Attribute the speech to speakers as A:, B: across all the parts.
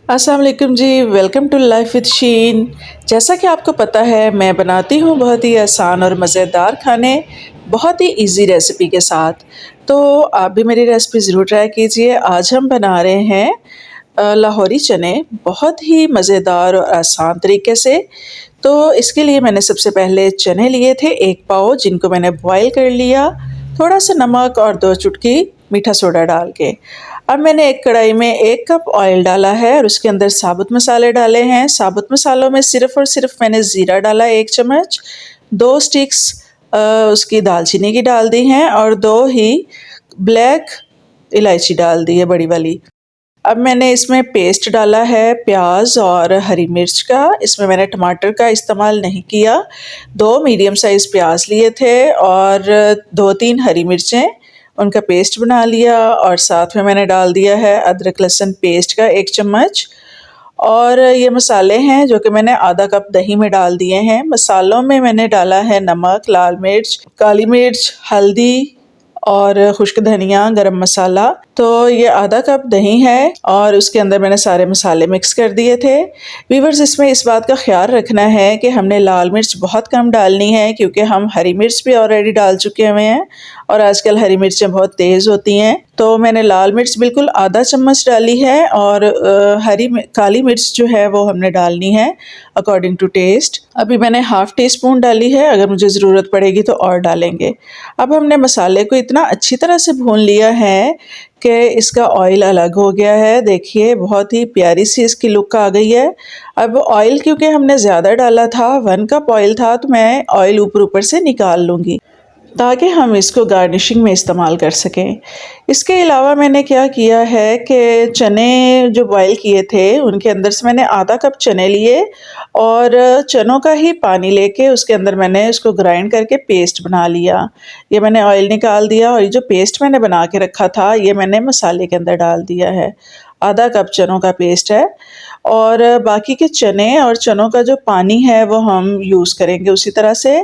A: अस्सलाम वालेकुम जी, welcome to life with शीन। जैसा कि आपको पता है मैं बनाती हूँ बहुत ही आसान और मज़ेदार खाने, बहुत ही इजी रेसिपी के साथ। तो आप भी मेरी रेसिपी ज़रूर ट्राई कीजिए। आज हम बना रहे हैं लाहौरी चने, बहुत ही मज़ेदार और आसान तरीके से। तो इसके लिए मैंने सबसे पहले चने लिए थे 1 पाव, जिनको मैंने बॉयल कर लिया, थोड़ा सा नमक और 2 चुटकी मीठा सोडा डाल के। अब मैंने एक कढ़ाई में 1 कप ऑयल डाला है और उसके अंदर साबुत मसाले डाले हैं। साबुत मसालों में सिर्फ़ और सिर्फ मैंने ज़ीरा डाला 1 चम्मच, 2 स्टिक्स उसकी दालचीनी की डाल दी हैं और 2 ही ब्लैक इलायची डाल दी है बड़ी वाली। अब मैंने इसमें पेस्ट डाला है प्याज और हरी मिर्च का। इसमें मैंने टमाटर का इस्तेमाल नहीं किया। 2 मीडियम साइज़ प्याज लिए थे और 2-3 हरी मिर्चें, उनका पेस्ट बना लिया और साथ में मैंने डाल दिया है अदरक लहसुन पेस्ट का 1 चम्मच। और ये मसाले हैं जो कि मैंने आधा कप दही में डाल दिए हैं। मसालों में मैंने डाला है नमक, लाल मिर्च, काली मिर्च, हल्दी और खुश्क धनिया, गरम मसाला। तो ये आधा कप दही है और उसके अंदर मैंने सारे मसाले मिक्स कर दिए थे। व्यूअर्स, इसमें इस बात का ख्याल रखना है कि हमने लाल मिर्च बहुत कम डालनी है, क्योंकि हम हरी मिर्च भी ऑलरेडी डाल चुके हुए हैं और आजकल हरी मिर्चें बहुत तेज़ होती हैं। तो मैंने लाल मिर्च बिल्कुल आधा चम्मच डाली है और काली मिर्च जो है वो हमने डालनी है अकॉर्डिंग टू टेस्ट। अभी मैंने हाफ़ टी स्पून डाली है, अगर मुझे ज़रूरत पड़ेगी तो और डालेंगे। अब हमने मसाले को इतना अच्छी तरह से भून लिया है कि इसका ऑयल अलग हो गया है। देखिए, बहुत ही प्यारी सी इसकी लुक आ गई है। अब ऑयल क्योंकि हमने ज़्यादा डाला था, 1 कप ऑयल था, तो मैं ऑयल ऊपर से निकाल लूँगी ताकि हम इसको गार्निशिंग में इस्तेमाल कर सकें। इसके अलावा मैंने क्या किया है कि चने जो बॉयल किए थे उनके अंदर से मैंने आधा कप चने लिए और चनों का ही पानी लेके उसके अंदर मैंने उसको ग्राइंड करके पेस्ट बना लिया। ये मैंने ऑयल निकाल दिया और ये जो पेस्ट मैंने बना के रखा था ये मैंने मसाले के अंदर डाल दिया है। आधा कप चनों का पेस्ट है और बाकी के चने और चनों का जो पानी है वो हम यूज़ करेंगे उसी तरह से।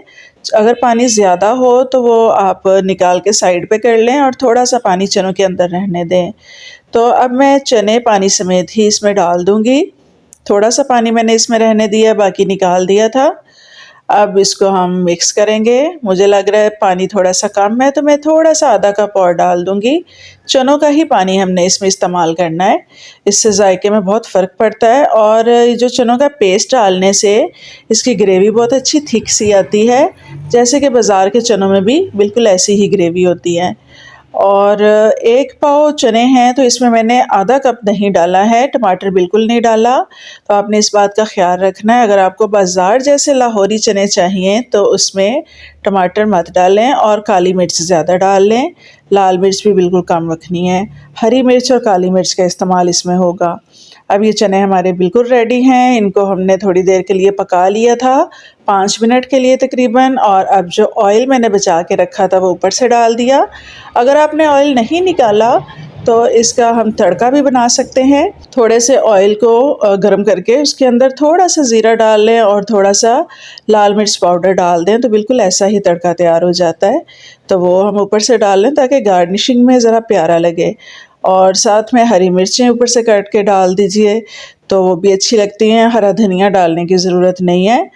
A: अगर पानी ज़्यादा हो तो वो आप निकाल के साइड पे कर लें और थोड़ा सा पानी चनों के अंदर रहने दें। तो अब मैं चने पानी समेत ही इसमें डाल दूँगी। थोड़ा सा पानी मैंने इसमें रहने दिया, बाकी निकाल दिया था। अब इसको हम मिक्स करेंगे। मुझे लग रहा है पानी थोड़ा-सा कम है, तो मैं थोड़ा-सा आधा कप और डाल दूँगी। चनों का ही पानी हमने इसमें इस्तेमाल करना है, इससे जायके में बहुत फ़र्क पड़ता है और ये जो चनों का पेस्ट डालने से इसकी ग्रेवी बहुत अच्छी थिक सी आती है, जैसे कि बाज़ार के चनों में भी बिल्कुल ऐसी ही ग्रेवी होती है। और 1 पाव चने हैं तो इसमें मैंने आधा कप दही डाला है, टमाटर बिल्कुल नहीं डाला। तो आपने इस बात का ख़्याल रखना है, अगर आपको बाज़ार जैसे लाहौरी चने चाहिए तो उसमें टमाटर मत डालें और काली मिर्च ज़्यादा डाल लें। लाल मिर्च भी बिल्कुल कम रखनी है। हरी मिर्च और काली मिर्च का इस्तेमाल इसमें होगा। अब ये चने हमारे बिल्कुल रेडी हैं। इनको हमने थोड़ी देर के लिए पका लिया था, 5 मिनट के लिए तकरीबन, और अब जो ऑयल मैंने बचा के रखा था वो ऊपर से डाल दिया। अगर आपने ऑयल नहीं निकाला तो इसका हम तड़का भी बना सकते हैं। थोड़े से ऑयल को गर्म करके उसके अंदर थोड़ा सा ज़ीरा डाल लें और थोड़ा सा लाल मिर्च पाउडर डाल दें तो बिल्कुल ऐसा ही तड़का तैयार हो जाता है। तो वो हम ऊपर से डाल लें ताकि गार्निशिंग में ज़रा प्यारा लगे। और साथ में हरी मिर्चें ऊपर से काट के डाल दीजिए, तो वो भी अच्छी लगती हैं। हरा धनिया डालने की ज़रूरत नहीं है।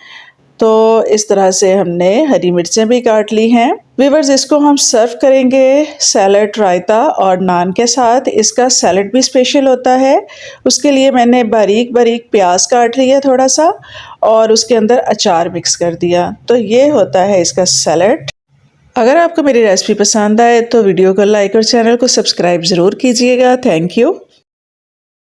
A: तो इस तरह से हमने हरी मिर्चें भी काट ली हैं। व्यूअर्स, इसको हम सर्व करेंगे सैलड, रायता और नान के साथ। इसका सैलड भी स्पेशल होता है। उसके लिए मैंने बारीक बारीक प्याज काट लिया थोड़ा सा और उसके अंदर अचार मिक्स कर दिया। तो ये होता है इसका सैलड। अगर आपको मेरी रेसिपी पसंद आए तो वीडियो को लाइक और चैनल को सब्सक्राइब ज़रूर कीजिएगा। Thank you.